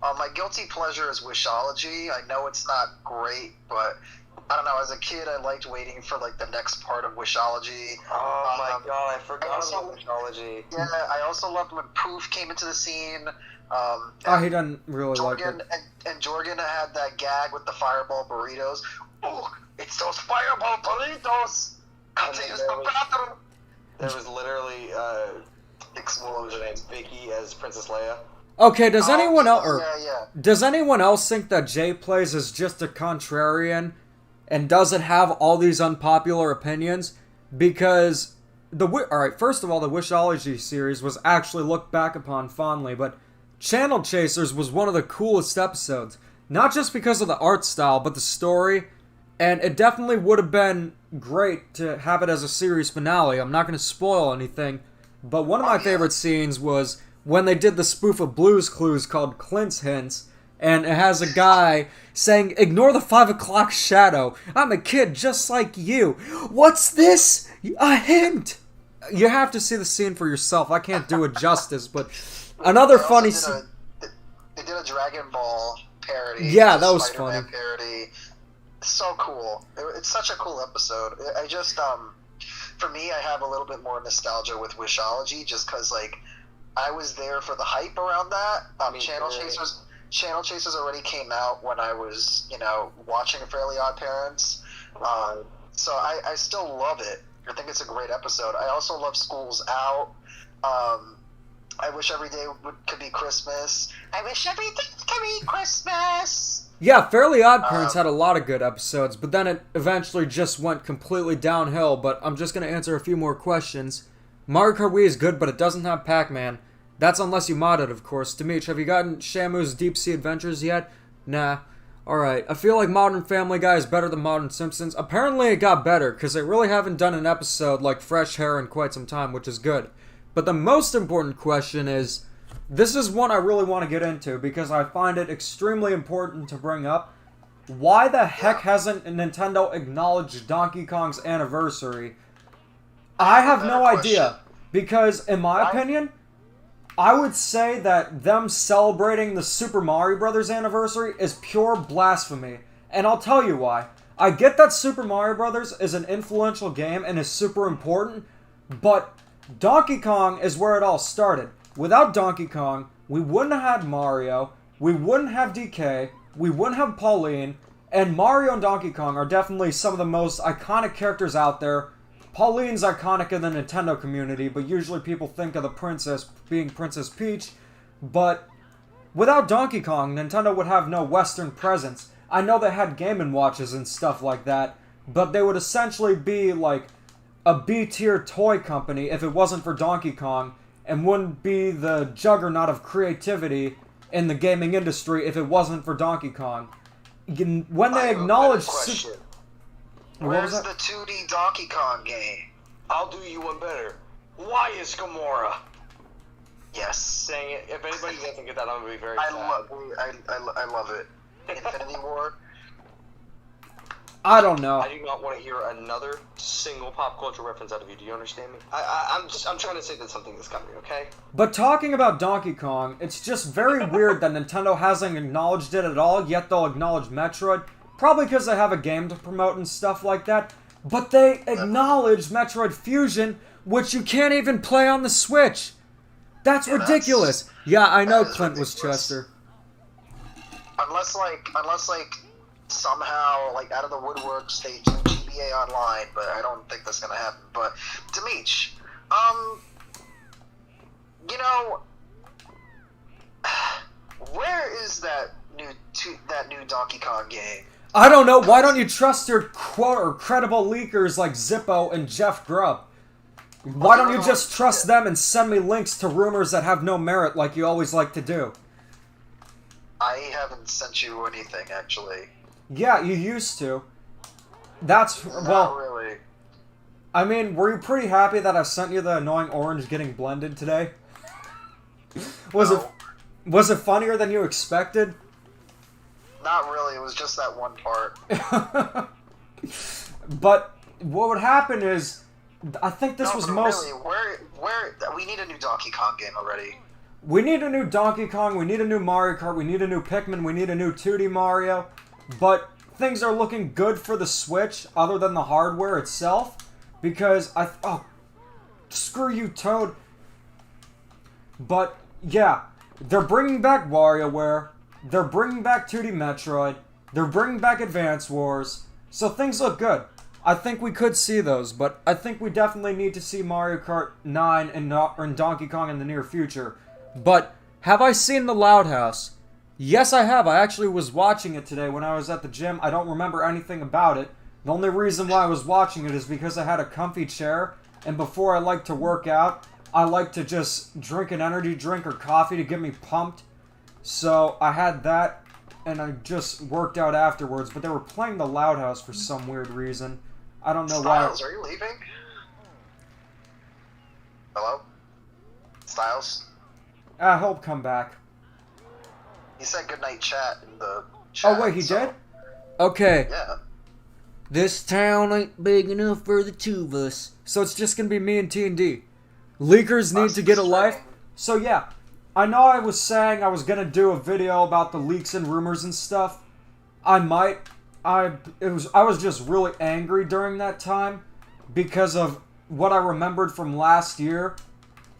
My guilty pleasure is Wishology. I know it's not great, but I don't know. As a kid, I liked waiting for like the next part of Wishology. Oh my god, I forgot about Wishology. Yeah, I also loved when Poof came into the scene. He doesn't really like it. And Jorgen had that gag with the fireball burritos. Oh, it's those fireball burritos! Come to use the bathroom! There was literally explosion and Vicky as Princess Leia. Okay, does anyone else does anyone else think that Jay Plays is just a contrarian and doesn't have all these unpopular opinions? Because alright, first of all, the Wishology series was actually looked back upon fondly, but Channel Chasers was one of the coolest episodes. Not just because of the art style, but the story, and it definitely would have been great to have it as a series finale. I'm not going to spoil anything, but one of my favorite scenes was when they did the spoof of Blue's Clues called Clint's Hints, and it has a guy saying, "Ignore the 5 o'clock shadow. I'm a kid just like you. What's this? A hint." You have to see the scene for yourself. I can't do it justice, but another funny scene. They did a Dragon Ball parody. Yeah, that was Spider-Man funny. Parody. So cool. It's such a cool episode. I just, for me, I have a little bit more nostalgia with Wishology, just because, like, I was there for the hype around that. Channel Chasers Channel Chasers already came out when I was, watching Fairly Odd Parents. So I still love it. I think it's a great episode. I also love School's Out. I wish every day could be Christmas. I wish every day could be Christmas. Yeah, Fairly Odd Parents had a lot of good episodes, but then it eventually just went completely downhill. But I'm just going to answer a few more questions. Mario Kart Wii is good, but it doesn't have Pac-Man. That's unless you mod it, of course. Demetri, have you gotten Shamu's Deep Sea Adventures yet? Nah. Alright, I feel like Modern Family Guy is better than Modern Simpsons. Apparently it got better, because they really haven't done an episode like Fresh Hair in quite some time, which is good. But the most important question is, this is one I really want to get into, because I find it extremely important to bring up. Why the heck hasn't Nintendo acknowledged Donkey Kong's anniversary? I have no idea, because in my opinion, I would say that them celebrating the Super Mario Bros. Anniversary is pure blasphemy. And I'll tell you why. I get that Super Mario Bros. Is an influential game and is super important, but Donkey Kong is where it all started. Without Donkey Kong, we wouldn't have had Mario, we wouldn't have DK, we wouldn't have Pauline, and Mario and Donkey Kong are definitely some of the most iconic characters out there. Pauline's iconic in the Nintendo community, but usually people think of the princess being Princess Peach. But without Donkey Kong, Nintendo would have no Western presence. I know they had Game & Watches and stuff like that, but they would essentially be like a B-tier toy company if it wasn't for Donkey Kong, and wouldn't be the juggernaut of creativity in the gaming industry if it wasn't for Donkey Kong. When they acknowledge... Where's the 2D Donkey Kong game? I'll do you one better. Why is Gamora? Yes. Saying it. If anybody doesn't get that, I'm gonna be very I sad. I love it. Infinity War. I don't know. I do not want to hear another single pop culture reference out of you. Do you understand me? I'm trying to say that something is coming, okay? But talking about Donkey Kong, it's just very weird that Nintendo hasn't acknowledged it at all, yet they'll acknowledge Metroid. Probably because they have a game to promote and stuff like that. But they acknowledge Metroid Fusion, which you can't even play on the Switch. That's ridiculous. Yeah, I know Clint was Chester. Unless somehow, out of the woodworks, they do GBA Online, but I don't think that's gonna happen. But, Demetri, where is that new Donkey Kong game? I don't know. Why don't you trust your credible leakers like Zippo and Jeff Grubb? Why don't you just trust them and send me links to rumors that have no merit like you always like to do? I haven't sent you anything, actually. Yeah, you used to. That's, Not really. I mean, were you pretty happy that I sent you the annoying orange getting blended today? Was it funnier than you expected? Not really, it was just that one part. But what would happen is, I think this was most... Really, where we need a new Donkey Kong game already. We need a new Donkey Kong, we need a new Mario Kart, we need a new Pikmin, we need a new 2D Mario. But things are looking good for the Switch, other than the hardware itself. Because screw you, Toad. But, yeah, they're bringing back WarioWare. They're bringing back 2D Metroid. They're bringing back Advance Wars. So things look good. I think we could see those, but I think we definitely need to see Mario Kart 9 and Donkey Kong in the near future. But, have I seen The Loud House? Yes, I have. I actually was watching it today when I was at the gym. I don't remember anything about it. The only reason why I was watching it is because I had a comfy chair, and before I like to work out, I like to just drink an energy drink or coffee to get me pumped. So I had that, and I just worked out afterwards, but they were playing The Loud House for some weird reason. I don't know why. Styles, are you leaving? Hello? Styles? He'll come back. He said goodnight chat in the chat. Oh, wait, he did? Okay. Yeah. This town ain't big enough for the two of us. So it's just gonna be me and T&D. Leakers need to get a life. So yeah, I know I was saying I was gonna do a video about the leaks and rumors and stuff. I might. I was just really angry during that time because of what I remembered from last year.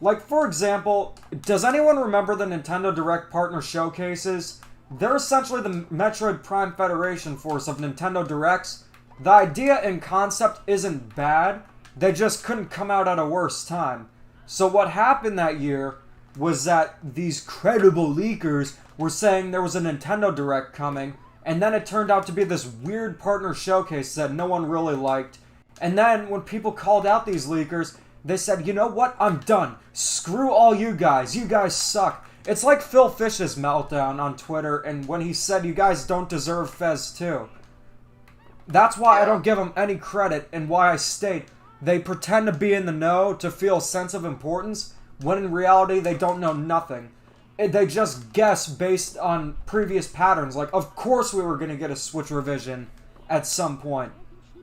Like, for example, does anyone remember the Nintendo Direct Partner Showcases They're essentially the Metroid Prime Federation Force of Nintendo Directs. The idea and concept isn't bad, they just couldn't come out at a worse time. So what happened that year was that these credible leakers were saying there was a Nintendo Direct coming, and then it turned out to be this weird partner showcase that no one really liked. And then when people called out these leakers, they said, you know what, I'm done. Screw all you guys suck. It's like Phil Fish's meltdown on Twitter, and when he said you guys don't deserve Fez 2. That's why I don't give them any credit, and why I state they pretend to be in the know to feel a sense of importance, when in reality they don't know nothing. They just guess based on previous patterns, like, of course we were going to get a Switch revision at some point.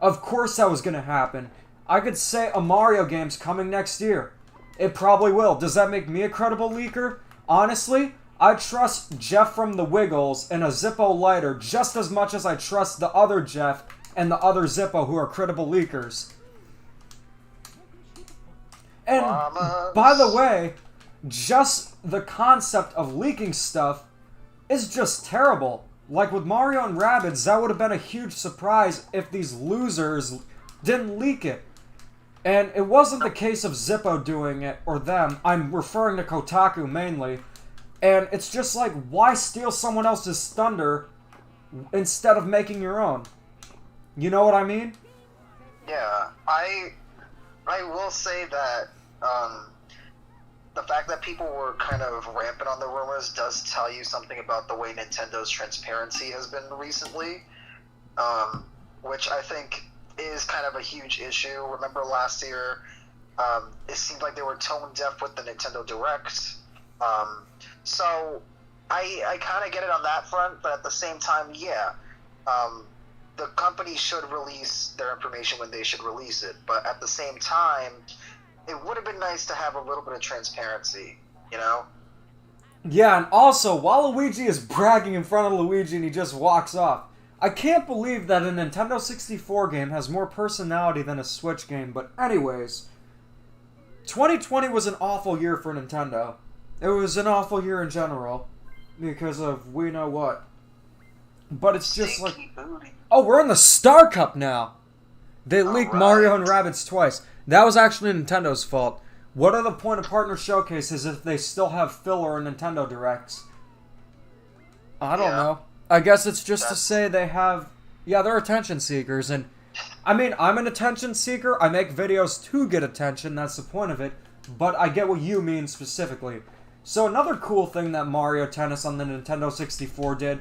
Of course that was going to happen. I could say a Mario game's coming next year. It probably will. Does that make me a credible leaker? Honestly, I trust Jeff from the Wiggles and a Zippo lighter just as much as I trust the other Jeff and the other Zippo who are credible leakers. And, by the way, just the concept of leaking stuff is just terrible. Like with Mario and Rabbids, that would have been a huge surprise if these losers didn't leak it. And it wasn't the case of Zippo doing it, or them. I'm referring to Kotaku mainly. And it's just like, why steal someone else's thunder instead of making your own? You know what I mean? Yeah, I will say that the fact that people were kind of rampant on the rumors does tell you something about the way Nintendo's transparency has been recently, which I think is kind of a huge issue. Remember last year, it seemed like they were tone deaf with the Nintendo Direct. So I kind of get it on that front, but at the same time, yeah, the company should release their information when they should release it. But at the same time, it would have been nice to have a little bit of transparency, you know? Yeah, and also, Waluigi is bragging in front of Luigi and he just walks off. I can't believe that a Nintendo 64 game has more personality than a Switch game, but anyways, 2020 was an awful year for Nintendo. It was an awful year in general, because of we know what. But it's just like, oh, we're in the Star Cup now! They leaked Mario and Rabbids twice. That was actually Nintendo's fault. What are the point of partner showcases if they still have filler Nintendo Directs? I don't know. I guess it's just to say they have... Yeah, they're attention seekers, and... I mean, I'm an attention seeker. I make videos to get attention, that's the point of it. But I get what you mean specifically. So another cool thing that Mario Tennis on the Nintendo 64 did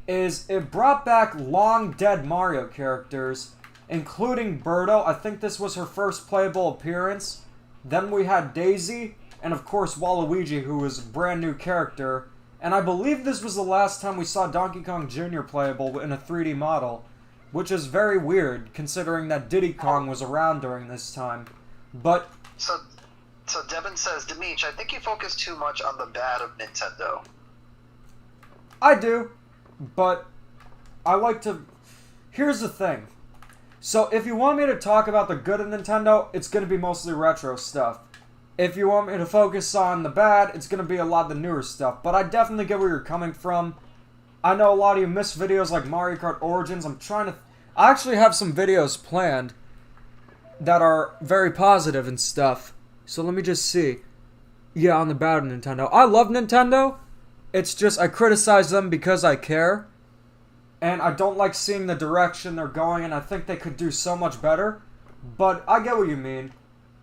is it brought back long-dead Mario characters, including Birdo. I think this was her first playable appearance. Then we had Daisy, and of course Waluigi, who was a brand new character. And I believe this was the last time we saw Donkey Kong Jr. playable in a 3D model, which is very weird, considering that Diddy Kong was around during this time. But... So Devin says, Demeech, I think you focus too much on the bad of Nintendo. I do, but I like to... Here's the thing. So if you want me to talk about the good of Nintendo, it's going to be mostly retro stuff. If you want me to focus on the bad, it's going to be a lot of the newer stuff. But I definitely get where you're coming from. I know a lot of you miss videos like Mario Kart Origins. I actually have some videos planned that are very positive and stuff. So let me just see. Yeah, on the bad of Nintendo. I love Nintendo. It's just I criticize them because I care. And I don't like seeing the direction they're going, and I think they could do so much better. But I get what you mean.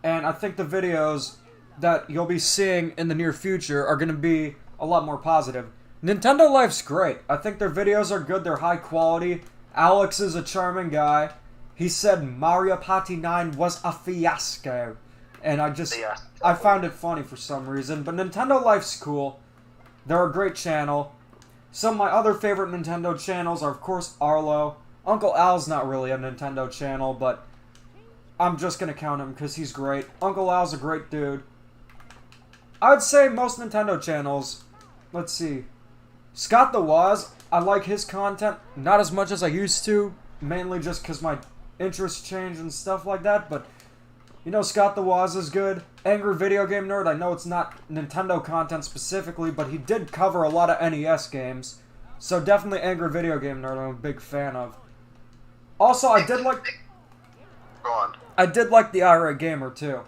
And I think the videos that you'll be seeing in the near future are going to be a lot more positive. Nintendo Life's great. I think their videos are good. They're high quality. Alex is a charming guy. He said Mario Party 9 was a fiasco. And I found it funny for some reason. But Nintendo Life's cool. They're a great channel. Some of my other favorite Nintendo channels are, of course, Arlo. Uncle Al's not really a Nintendo channel, but I'm just going to count him because he's great. Uncle Al's a great dude. I would say most Nintendo channels, let's see. Scott the Woz, I like his content. Not as much as I used to, mainly just because my interests change and stuff like that, but you know Scott the Woz is good. Angry Video Game Nerd, I know it's not Nintendo content specifically, but he did cover a lot of NES games. So definitely Angry Video Game Nerd, I'm a big fan of. Also, I did like the Irate Gamer too.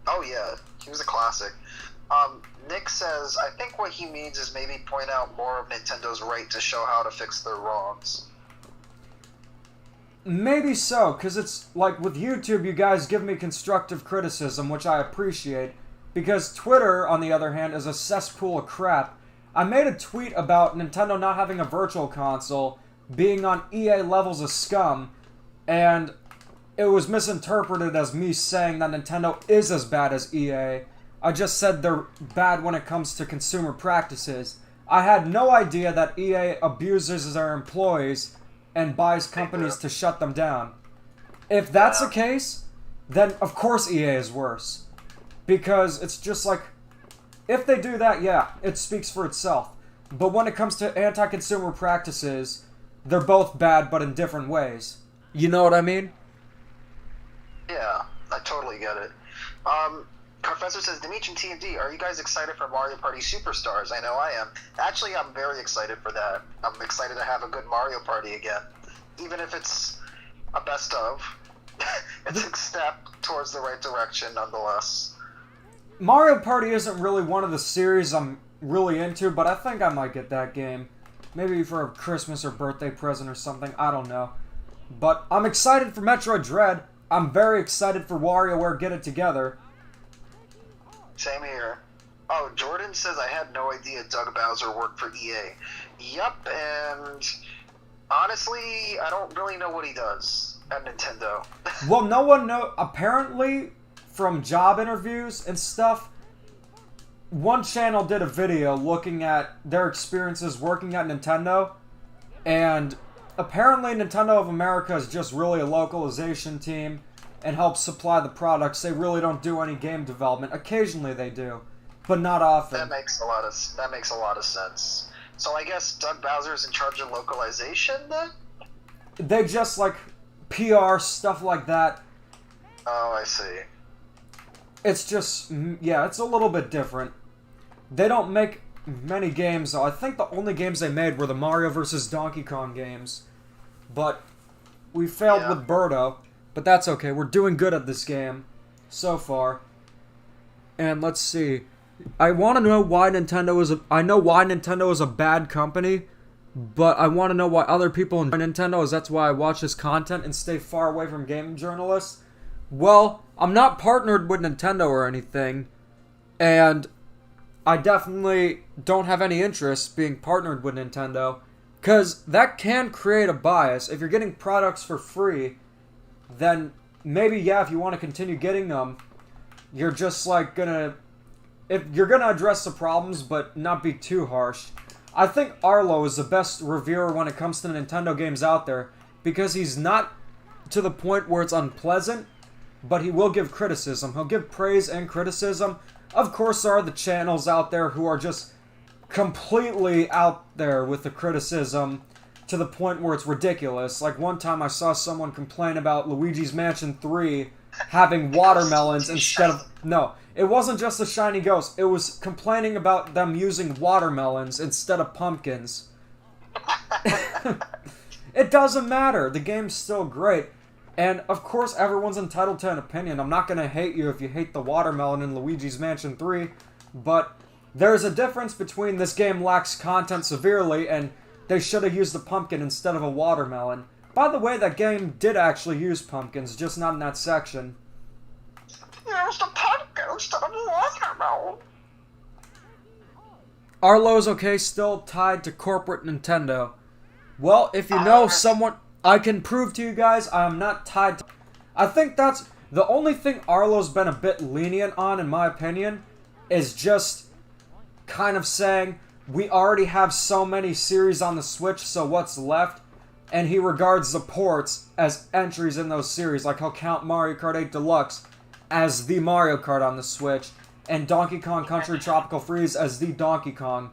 Oh yeah, he was a classic. Nick says, I think what he means is maybe point out more of Nintendo's right to show how to fix their wrongs. Maybe so, because it's like with YouTube, you guys give me constructive criticism, which I appreciate, because Twitter, on the other hand, is a cesspool of crap. I made a tweet about Nintendo not having a virtual console, being on EA levels of scum, and it was misinterpreted as me saying that Nintendo is as bad as EA. I just said they're bad when it comes to consumer practices. I had no idea that EA abuses their employees and buys companies to shut them down. If that's the case, then of course EA is worse. Because it's just like, if they do that, yeah, it speaks for itself. But when it comes to anti-consumer practices, they're both bad, but in different ways. You know what I mean? Yeah, I totally get it. Professor says, Dimitri and TMD, are you guys excited for Mario Party Superstars? I know I am. Actually, I'm very excited for that. I'm excited to have a good Mario Party again. Even if it's a best of, it's a step towards the right direction nonetheless. Mario Party isn't really one of the series I'm really into, but I think I might get that game. Maybe for a Christmas or birthday present or something, I don't know. But I'm excited for Metroid Dread. I'm very excited for WarioWare Get It Together. Same here. Oh, Jordan says, I had no idea Doug Bowser worked for EA. Yup, and honestly, I don't really know what he does at Nintendo. Well, no one knows. Apparently, from job interviews and stuff, one channel did a video looking at their experiences working at Nintendo, and apparently Nintendo of America is just really a localization team and helps supply the products. They really don't do any game development. Occasionally they do, but not often. That makes a lot of sense. So I guess Doug Bowser's in charge of localization then? They just like PR stuff like that. Oh, I see. It's just, yeah, it's a little bit different. They don't make many games, though. I think the only games they made were the Mario vs. Donkey Kong games. But we failed with Birdo. But that's okay. We're doing good at this game so far. And let's see. I want to know why Nintendo is I know why Nintendo is a bad company, but I want to know why other people enjoy Nintendo, as that's why I watch this content and stay far away from game journalists. Well, I'm not partnered with Nintendo or anything, and I definitely don't have any interest being partnered with Nintendo, because that can create a bias. If you're getting products for free, then maybe, yeah, if you want to continue getting them, you're just like gonna... If you're gonna address the problems, but not be too harsh. I think Arlo is the best reviewer when it comes to Nintendo games out there, because he's not to the point where it's unpleasant, but he will give criticism. He'll give praise and criticism. Of course, there are the channels out there who are just completely out there with the criticism to the point where it's ridiculous. Like one time I saw someone complain about Luigi's Mansion 3 having watermelons instead of... No, it wasn't just a shiny ghost. It was complaining about them using watermelons instead of pumpkins. It doesn't matter. The game's still great. And, of course, everyone's entitled to an opinion. I'm not going to hate you if you hate the watermelon in Luigi's Mansion 3, but there's a difference between this game lacks content severely and they should have used the pumpkin instead of a watermelon. By the way, that game did actually use pumpkins, just not in that section. Use the pumpkin instead of watermelon. Arlo's okay, still tied to corporate Nintendo. Well, if you know someone... I can prove to you guys I am not tied to... I think that's... The only thing Arlo's been a bit lenient on, in my opinion, is just kind of saying, we already have so many series on the Switch, so what's left? And he regards the ports as entries in those series, like he'll count Mario Kart 8 Deluxe as the Mario Kart on the Switch, and Donkey Kong Country Tropical Freeze as the Donkey Kong.